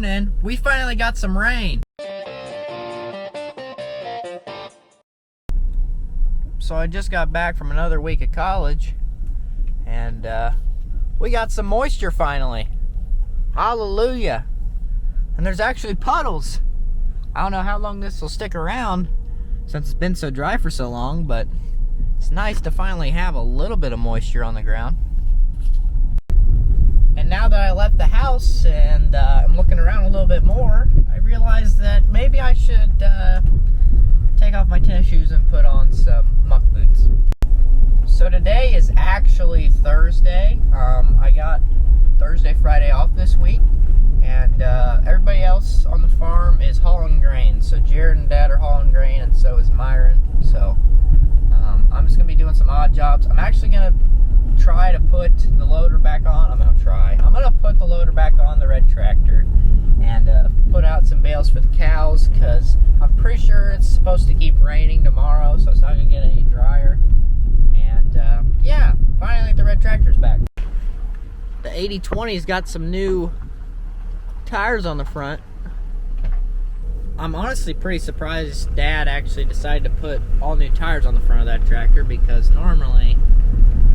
morning, we finally got some rain. So I just got back from another week of college, and we got some moisture finally. Hallelujah. And there's actually puddles. I don't know how long this will stick around since it's been so dry for so long, but it's nice to finally have a little bit of moisture on the ground. And now that I left the house and I'm looking around a little bit more, I realized that maybe I should take off my tennis shoes and put on some muck boots. So today is actually Thursday. I got Thursday, Friday off this week, and everybody else on the farm is hauling grain. So Jared and Dad are hauling grain, and so is Myron. So I'm just gonna be doing some odd jobs. I'm actually gonna try to put the loader back on. I'm gonna put the loader back on the red tractor and put out some bales for the cows, because I'm pretty sure it's supposed to keep raining tomorrow, so it's not gonna get any drier. And yeah, finally the red tractor's back. The 80/20's got some new tires on the front. I'm honestly pretty surprised Dad actually decided to put all new tires on the front of that tractor, because normally,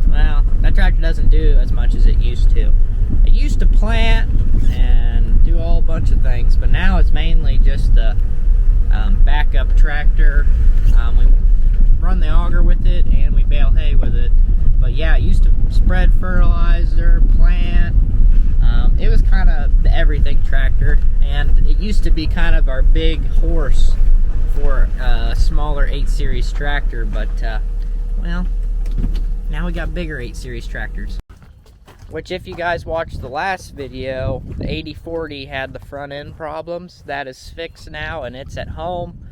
well, that tractor doesn't do as much as it used to. It used to plant and do a whole bunch of things, but now it's mainly just a backup tractor. We run the auger with it and we bale hay with it. But yeah, it used to spread fertilizer, plant. It was kind of the everything tractor, and it used to be kind of our big horse for a smaller 8 Series tractor, but well, now we got bigger 8 Series tractors. Which, if you guys watched the last video, the 8040 had the front end problems. That is fixed now, and it's at home.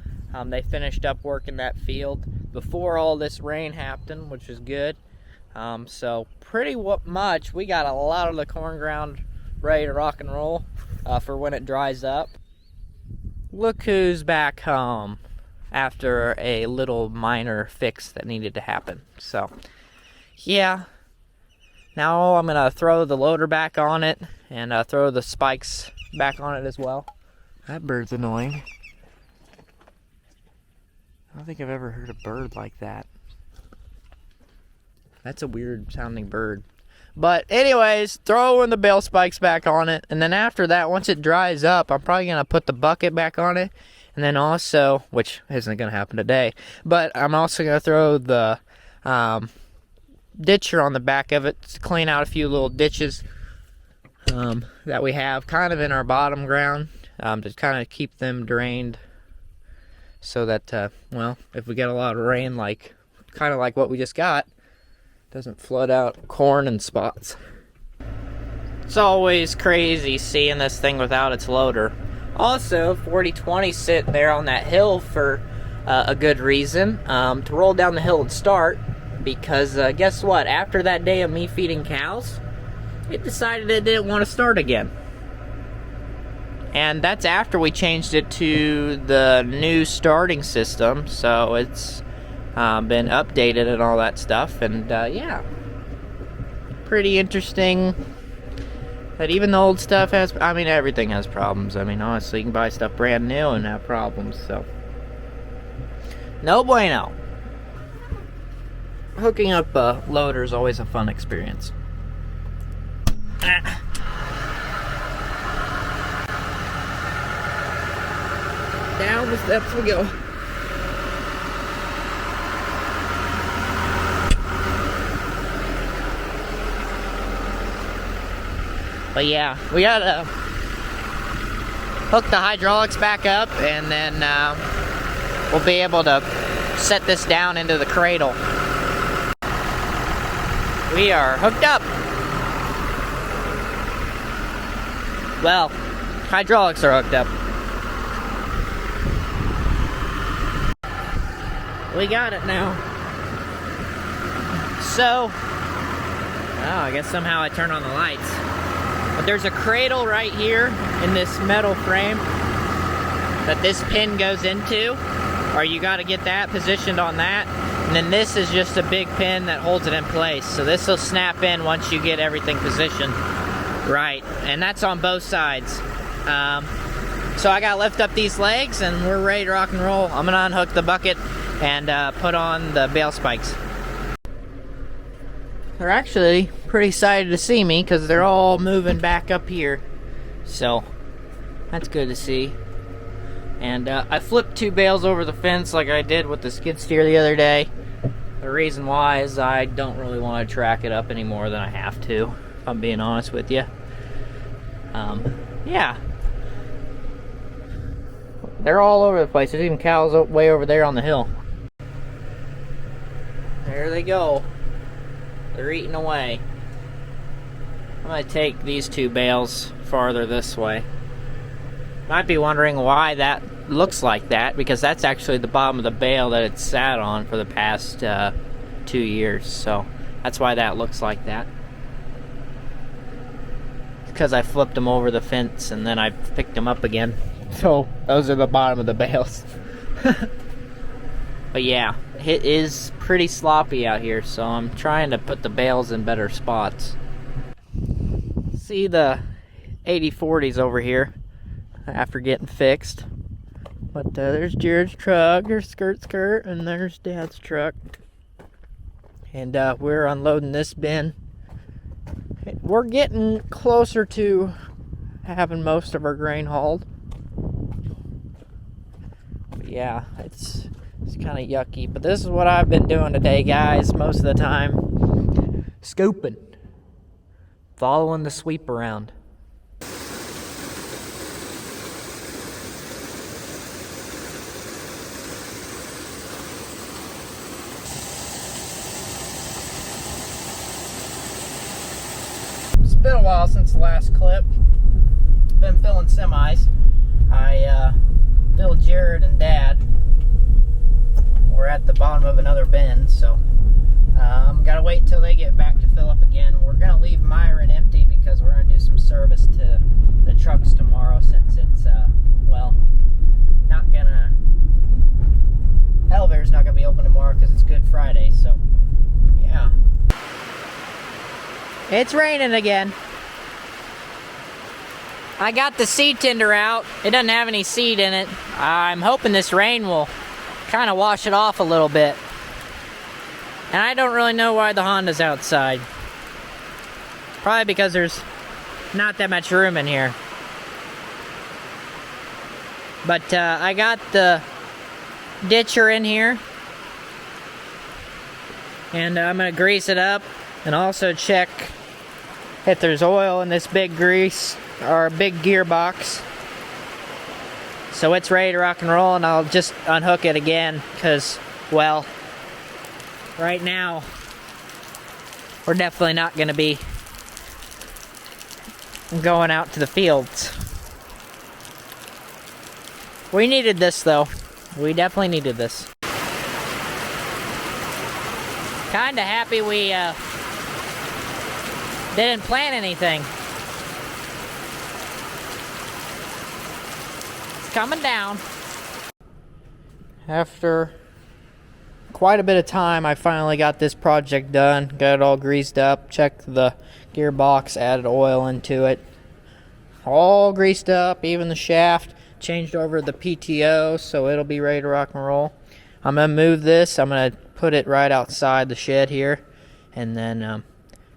They finished up working that field before all this rain happened, which is good. So pretty much we got a lot of the corn ground ready to rock and roll for when it dries up. Look who's back home after a little minor fix that needed to happen. So yeah, now I'm gonna throw the loader back on it and throw the spikes back on it as well. That bird's annoying. I don't think I've ever heard a bird like that. That's a weird sounding bird. But anyways, throwing the bale spikes back on it, and then after that, once it dries up, I'm probably gonna put the bucket back on it, and then also, which isn't gonna happen today, but I'm also gonna throw the ditcher on the back of it to clean out a few little ditches that we have kind of in our bottom ground, to kind of keep them drained, so that well, if we get a lot of rain, like kind of like what we just got, doesn't flood out corn and spots. It's always crazy seeing this thing without its loader. Also, 40/20 sitting there on that hill for a good reason, to roll down the hill and start, because guess what? After that day of me feeding cows, it decided it didn't want to start again. And that's after we changed it to the new starting system, so it's been updated and all that stuff, and yeah, pretty interesting that even the old stuff has, I mean, everything has problems. I mean, honestly, you can buy stuff brand new and have problems, so no bueno. Hooking up a loader is always a fun experience. Down the steps we go. But yeah, we gotta hook the hydraulics back up, and then we'll be able to set this down into the cradle. We are hooked up. Well, hydraulics are hooked up. We got it now. So, oh, I guess somehow I turned on the lights. But there's a cradle right here in this metal frame that this pin goes into, or you got to get that positioned on that, and then this is just a big pin that holds it in place. So this will snap in once you get everything positioned right, and that's on both sides. So I gotta lift up these legs and we're ready to rock and roll. I'm gonna unhook the bucket and put on the bale spikes. They're actually pretty excited to see me because they're all moving back up here. So that's good to see. And I flipped 2 bales over the fence like I did with the skid steer the other day. The reason why is I don't really want to track it up any more than I have to, if I'm being honest with you. Yeah. They're all over the place. There's even cows way over there on the hill. There they go. They're eating away. I'm going to take these 2 bales farther this way. Might be wondering why that looks like that, because that's actually the bottom of the bale that it's sat on for the past 2 years. So that's why that looks like that. Because I flipped them over the fence and then I picked them up again. So those are the bottom of the bales. But yeah, it is pretty sloppy out here, so I'm trying to put the bales in better spots. See the 8040s over here after getting fixed. But there's Jared's truck, there's Skirt, and there's Dad's truck. And we're unloading this bin. We're getting closer to having most of our grain hauled. But yeah, it's kind of yucky. But this is what I've been doing today, guys, most of the time. Scooping. Following the sweep around. It's been a while since the last clip. Been filling semis. I filled Jared and Dad. We're at the bottom of another bin, so gotta wait until they get back to fill up again. We're gonna leave Myron empty because we're gonna do some service to the trucks tomorrow, since it's well, not gonna, elevator's not gonna be open tomorrow because it's Good Friday. So yeah, it's raining again. I got the seed tender out. It doesn't have any seed in it. I'm hoping this rain will kind of wash it off a little bit. And I don't really know why the Honda's outside. Probably because there's not that much room in here. But I got the ditcher in here. And I'm going to grease it up and also check if there's oil in this big grease or big gearbox. So it's ready to rock and roll, and I'll just unhook it again because, well, right now we're definitely not going to be going out to the fields. We needed this though. We definitely needed this. Kinda happy we didn't plan anything. It's coming down. After quite a bit of time, I finally got this project done. Got it all greased up, checked the gearbox, added oil into it. All greased up, even the shaft. Changed over the PTO, so it'll be ready to rock and roll. I'm going to move this. I'm going to put it right outside the shed here. And then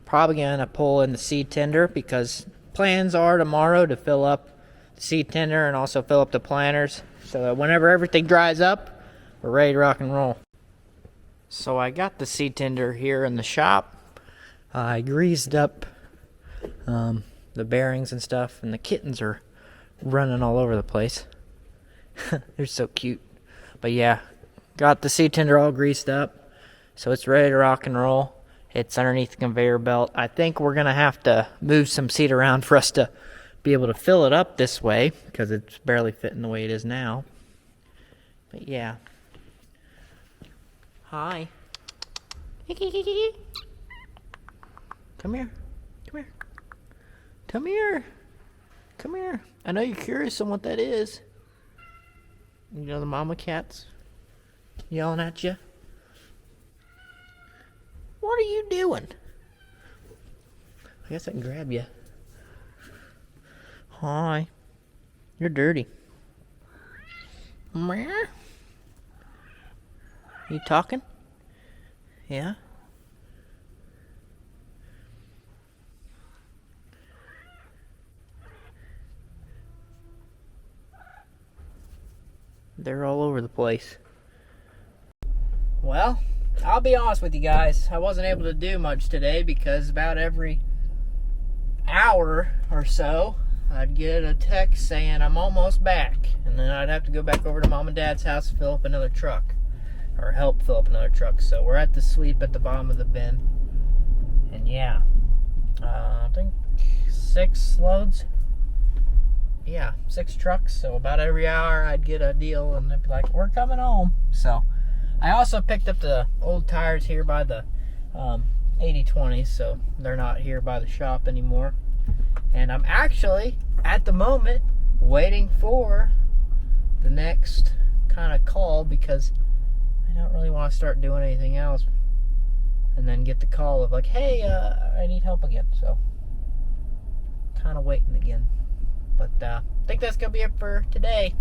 probably going to pull in the seed tender, because plans are tomorrow to fill up the seed tender and also fill up the planters, so that whenever everything dries up, we're ready to rock and roll. So I got the seed tender here in the shop. I greased up the bearings and stuff, and the kittens are running all over the place. They're so cute. But yeah, got the seed tender all greased up, so it's ready to rock and roll. It's underneath the conveyor belt. I think we're gonna have to move some seed around for us to be able to fill it up this way, because it's barely fitting the way it is now. But yeah. Hi. Come here. Come here. Come here. Come here. I know you're curious on what that is. You know the mama cat's yelling at you. What are you doing? I guess I can grab you. Hi. You're dirty. Meow. You talking? Yeah? They're all over the place. Well, I'll be honest with you guys. I wasn't able to do much today because about every hour or so, I'd get a text saying I'm almost back. And then I'd have to go back over to Mom and Dad's house to fill up another truck. Or help fill up another truck. So we're at the sweep at the bottom of the bin. And yeah, I think 6 loads. Yeah, 6 trucks. So about every hour I'd get a deal and they'd be like, we're coming home. So I also picked up the old tires here by the 80/20s. So they're not here by the shop anymore. And I'm actually, at the moment, waiting for the next kind of call because I don't really want to start doing anything else and then get the call of like, hey, I need help again. So, kind of waiting again. But I think that's going to be it for today.